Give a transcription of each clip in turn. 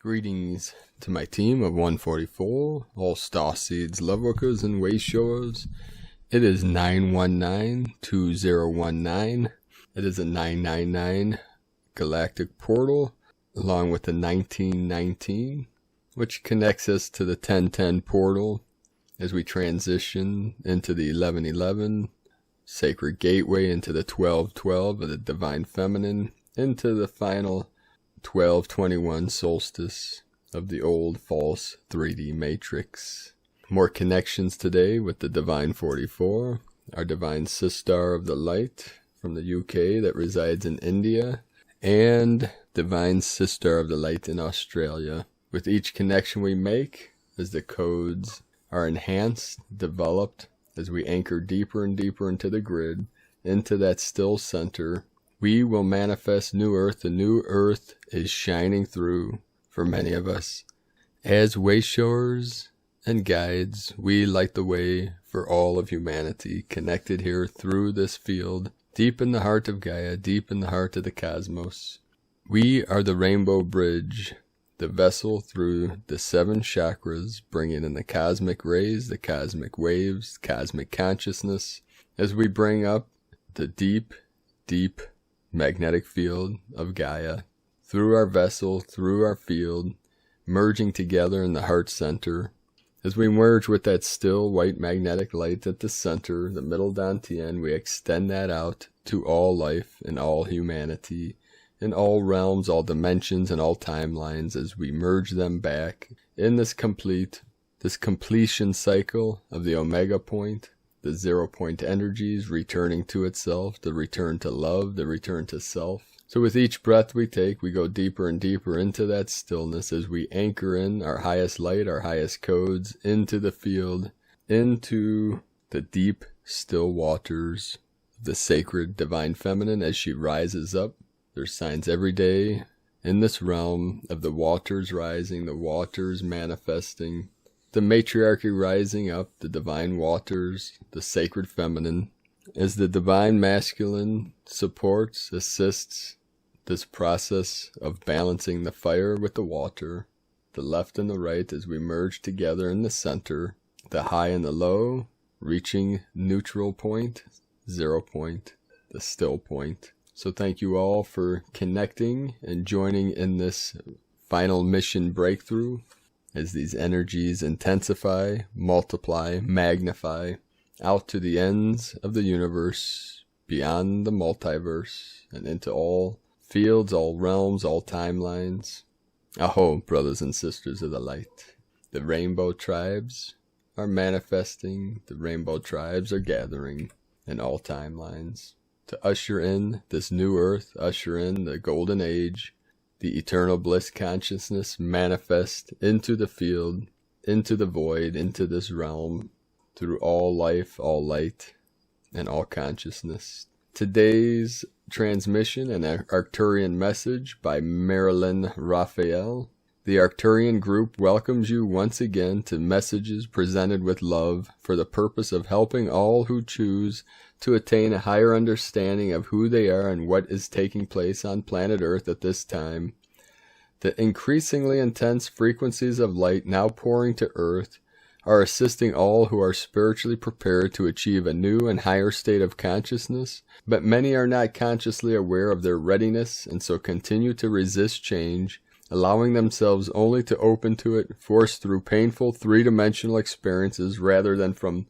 Greetings to my team of 144, all Starseeds, Lightworkers, and Wayshowers. It is 919-2019. It is a 999 Galactic portal, along with the 1919, which connects us to the 1010 portal as we transition into the 1111 Sacred Gateway, into the 1212 of the Divine Feminine, into the final 1221 solstice of the old false 3D matrix. More connections today with the Divine 44, our Divine Sistar of the Light from the UK that resides in India, and Divine Sister of the Light in Australia. With each connection we make, as the codes are enhanced, developed, as we anchor deeper and deeper into the grid, into that still center, we will manifest New Earth. The New Earth is shining through for many of us. As wayshowers and guides, we light the way for all of humanity, connected here through this field, deep in the heart of Gaia, deep in the heart of the cosmos. We are the rainbow bridge, the vessel through the 7 chakras, bringing in the cosmic rays, the cosmic waves, cosmic consciousness, as we bring up the deep, deep magnetic field of Gaia through our vessel, through our field, merging together in the heart center. As we merge with that still white magnetic light at the center, the middle dantian, we extend that out to all life and all humanity, in all realms, all dimensions, and all timelines, as we merge them back in this completion cycle of the Omega point, the 0 point energies returning to itself, the return to love, the return to self. So with each breath we take, we go deeper and deeper into that stillness as we anchor in our highest light, our highest codes, into the field, into the deep, still waters of the sacred Divine Feminine as she rises up. There's signs every day in this realm of the waters rising, the waters manifesting, the matriarchy rising up, the divine waters, the sacred feminine, as the divine masculine supports, assists this process of balancing the fire with the water, the left and the right as we merge together in the center, the high and the low, reaching neutral point, 0 point, the still point. So thank you all for connecting and joining in this final mission breakthrough, as these energies intensify, multiply, magnify, out to the ends of the universe, beyond the multiverse, and into all fields, all realms, all timelines. Aho, brothers and sisters of the light. The rainbow tribes are manifesting, the rainbow tribes are gathering in all timelines to usher in this new earth, usher in the golden age, the eternal bliss consciousness manifest into the field, into the void, into this realm, through all life, all light, and all consciousness. Today's transmission, an Arcturian message by Marilyn Raphael. The Arcturian group welcomes you once again to messages presented with love for the purpose of helping all who choose to attain a higher understanding of who they are and what is taking place on planet Earth at this time. The increasingly intense frequencies of light now pouring to Earth are assisting all who are spiritually prepared to achieve a new and higher state of consciousness, but many are not consciously aware of their readiness and so continue to resist change, allowing themselves only to open to it, forced through painful three-dimensional experiences rather than from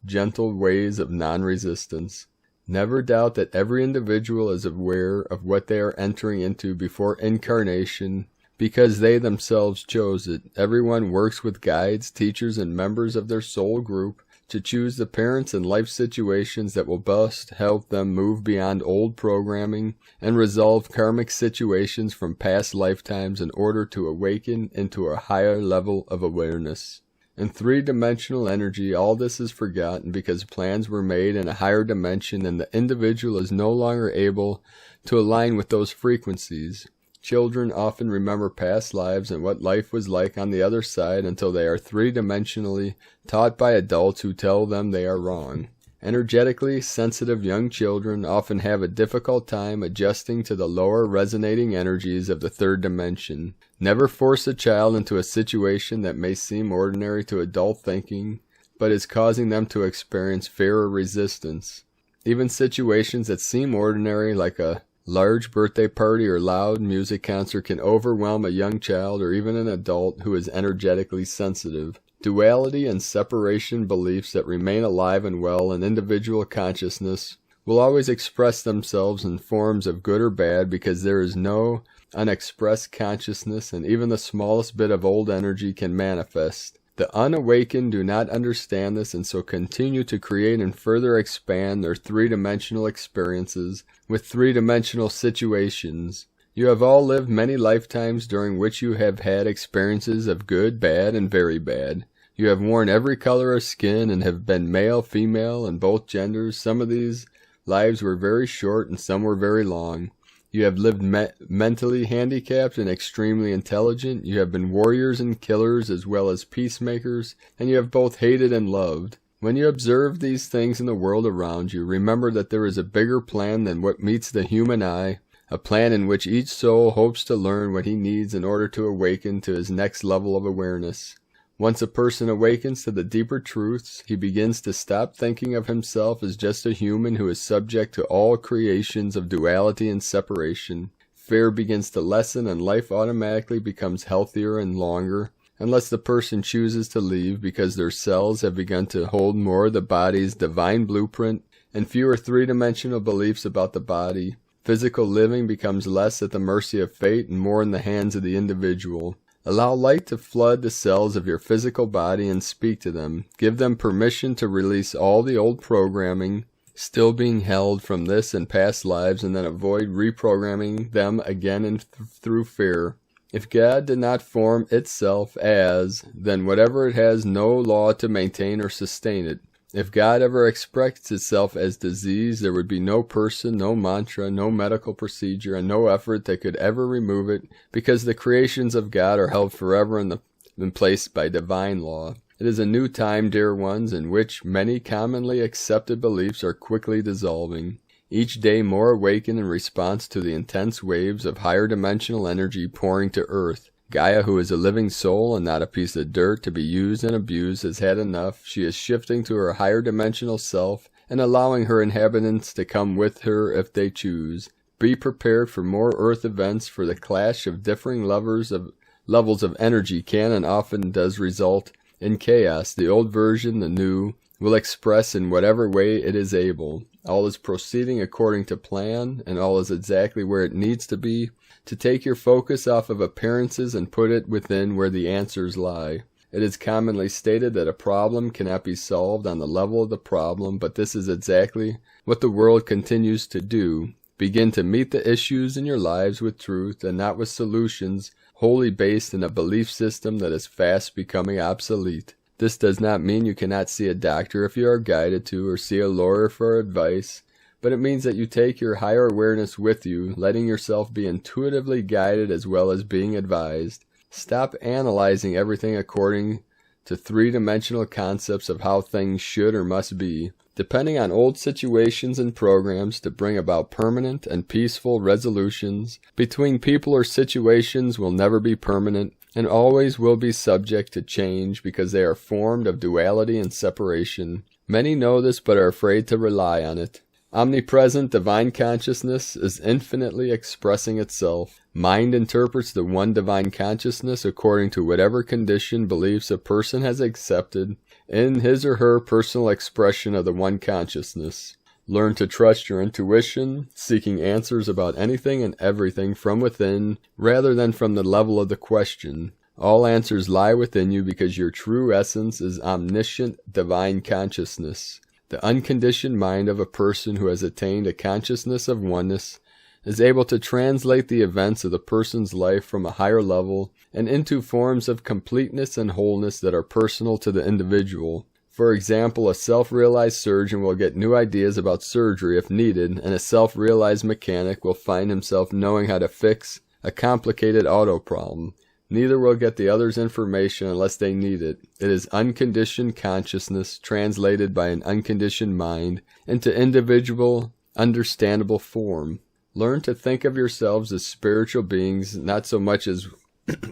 gentle ways of non-resistance. Never doubt that every individual is aware of what they are entering into before incarnation, because they themselves chose it. Everyone works with guides, teachers, and members of their soul group to choose the parents and life situations that will best help them move beyond old programming and resolve karmic situations from past lifetimes in order to awaken into a higher level of awareness. In three-dimensional energy, all this is forgotten because plans were made in a higher dimension and the individual is no longer able to align with those frequencies. Children often remember past lives and what life was like on the other side until they are three-dimensionally taught by adults who tell them they are wrong. Energetically sensitive young children often have a difficult time adjusting to the lower resonating energies of the third dimension. Never force a child into a situation that may seem ordinary to adult thinking, but is causing them to experience fear or resistance. Even situations that seem ordinary, like a large birthday party or loud music concert, can overwhelm a young child or even an adult who is energetically sensitive. Duality and separation beliefs that remain alive and well in individual consciousness will always express themselves in forms of good or bad because there is no unexpressed consciousness, and even the smallest bit of old energy can manifest. The unawakened do not understand this and so continue to create and further expand their three-dimensional experiences with three-dimensional situations. You have all lived many lifetimes during which you have had experiences of good, bad, and very bad. You have worn every color of skin and have been male, female, and both genders. Some of these lives were very short and some were very long. You have lived mentally handicapped and extremely intelligent. You have been warriors and killers as well as peacemakers, and you have both hated and loved. When you observe these things in the world around you, remember that there is a bigger plan than what meets the human eye, a plan in which each soul hopes to learn what he needs in order to awaken to his next level of awareness. Once a person awakens to the deeper truths, he begins to stop thinking of himself as just a human who is subject to all creations of duality and separation. Fear begins to lessen and life automatically becomes healthier and longer, unless the person chooses to leave because their cells have begun to hold more of the body's divine blueprint and fewer three-dimensional beliefs about the body. Physical living becomes less at the mercy of fate and more in the hands of the individual. Allow light to flood the cells of your physical body and speak to them. Give them permission to release all the old programming still being held from this and past lives, and then avoid reprogramming them again and through fear. If God did not form itself as, then whatever it has no law to maintain or sustain it. If God ever expressed itself as disease, there would be no person, no mantra, no medical procedure, and no effort that could ever remove it, because the creations of God are held forever in place by divine law. It is a new time, dear ones, in which many commonly accepted beliefs are quickly dissolving. Each day more awaken in response to the intense waves of higher dimensional energy pouring to Earth. Gaia, who is a living soul and not a piece of dirt to be used and abused, has had enough. She is shifting to her higher dimensional self and allowing her inhabitants to come with her if they choose. Be prepared for more Earth events, for the clash of differing levels of energy can and often does result in chaos. The old version, the new, will express in whatever way it is able. All is proceeding according to plan, and all is exactly where it needs to be, to take your focus off of appearances and put it within where the answers lie. It is commonly stated that a problem cannot be solved on the level of the problem, but this is exactly what the world continues to do. Begin to meet the issues in your lives with truth and not with solutions wholly based in a belief system that is fast becoming obsolete. This does not mean you cannot see a doctor if you are guided to, or see a lawyer for advice, but it means that you take your higher awareness with you, letting yourself be intuitively guided as well as being advised. Stop analyzing everything according to three-dimensional concepts of how things should or must be, depending on old situations and programs to bring about permanent and peaceful resolutions. Between people or situations will never be permanent, and always will be subject to change because they are formed of duality and separation. Many know this but are afraid to rely on it. Omnipresent divine consciousness is infinitely expressing itself. Mind interprets the one divine consciousness according to whatever condition beliefs a person has accepted in his or her personal expression of the one consciousness. Learn to trust your intuition, seeking answers about anything and everything from within rather than from the level of the question. All answers lie within you because your true essence is omniscient divine consciousness. The unconditioned mind of a person who has attained a consciousness of oneness is able to translate the events of the person's life from a higher level and into forms of completeness and wholeness that are personal to the individual. For example, a self-realized surgeon will get new ideas about surgery if needed, and a self-realized mechanic will find himself knowing how to fix a complicated auto problem. Neither will get the other's information unless they need it. It is unconditioned consciousness translated by an unconditioned mind into individual, understandable form. Learn to think of yourselves as spiritual beings, not so much as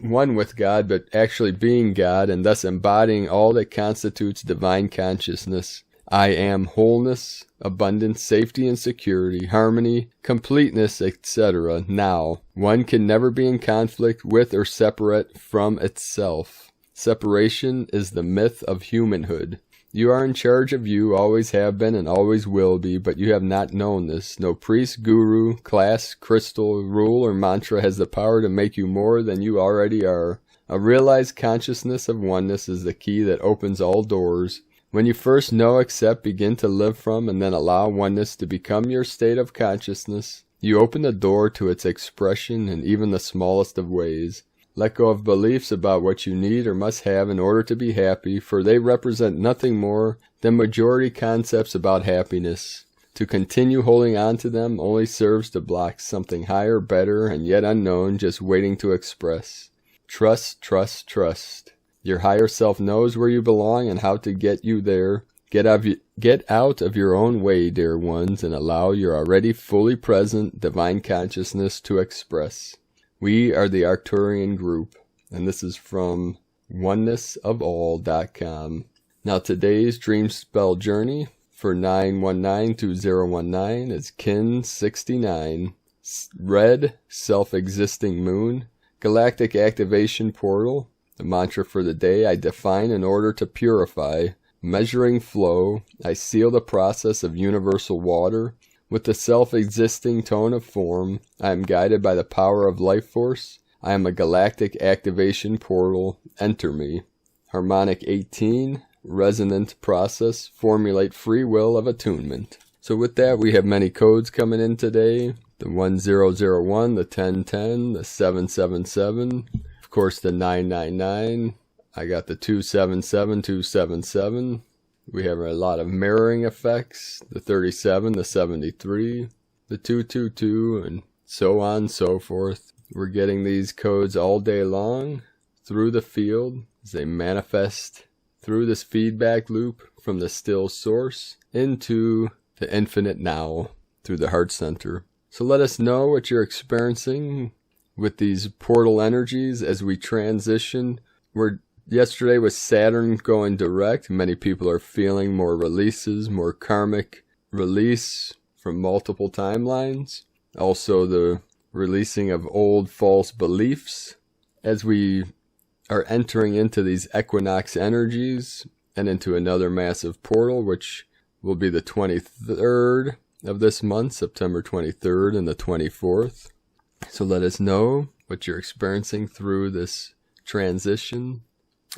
one with God, but actually being God and thus embodying all that constitutes divine consciousness. I am wholeness, abundance, safety and security, harmony, completeness, etc. Now, one can never be in conflict with or separate from itself. Separation is the myth of humanhood. You are in charge of you, always have been and always will be, but you have not known this. No priest, guru, class, crystal, rule, or mantra has the power to make you more than you already are. A realized consciousness of oneness is the key that opens all doors. When you first know, accept, begin to live from, and then allow oneness to become your state of consciousness, you open the door to its expression in even the smallest of ways. Let go of beliefs about what you need or must have in order to be happy, for they represent nothing more than majority concepts about happiness. To continue holding on to them only serves to block something higher, better, and yet unknown just waiting to express. Trust, trust, trust. Your higher self knows where you belong and how to get you there. Get out of your own way, dear ones, and allow your already fully present divine consciousness to express. We are the Arcturian group, and this is from onenessofall.com. Now today's dream spell journey for 9192019 is Kin 69, red self-existing moon, galactic activation portal. The mantra for the day: I define in order to purify, measuring flow. I seal the process of universal water with the self-existing tone of form. I am guided by the power of life force. I am a galactic activation portal. Enter me. Harmonic 18, resonant process. Formulate free will of attunement. So with that, we have many codes coming in today. The 1001, the 1010, the 777. Of course, the 999. I got the 277, 277. We have a lot of mirroring effects. The 37, the 73, the 222, and so on and so forth. We're getting these codes all day long through the field as they manifest through this feedback loop from the still source into the infinite now through the heart center. So let us know what you're experiencing with these portal energies as we transition. Yesterday was Saturn going direct. Many people are feeling more releases, more karmic release from multiple timelines. Also the releasing of old false beliefs as we are entering into these equinox energies and into another massive portal, which will be the 23rd of this month, September 23rd and the 24th. So let us know what you're experiencing through this transition.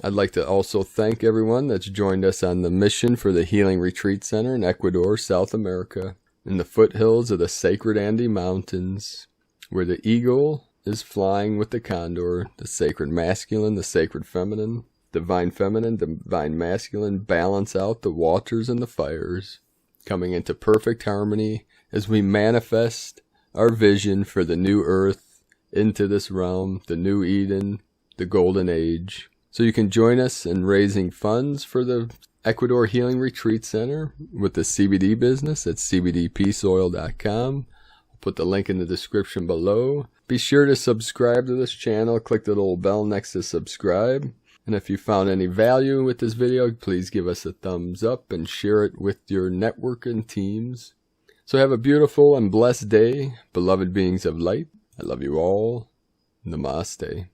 I'd like to also thank everyone that's joined us on the mission for the Healing Retreat Center in Ecuador, South America, in the foothills of the sacred Andes Mountains, where the eagle is flying with the condor, the sacred masculine, the sacred feminine, divine masculine balance out the waters and the fires, coming into perfect harmony as we manifest our vision for the new earth into this realm, the new Eden, the golden age. So you can join us in raising funds for the Ecuador Healing Retreat Center with the CBD business at cbdpeaceoil.com. I'll put the link in the description below. Be sure to subscribe to this channel. Click the little bell next to subscribe. And if you found any value with this video, please give us a thumbs up and share it with your network and teams. So have a beautiful and blessed day, beloved beings of light. I love you all. Namaste.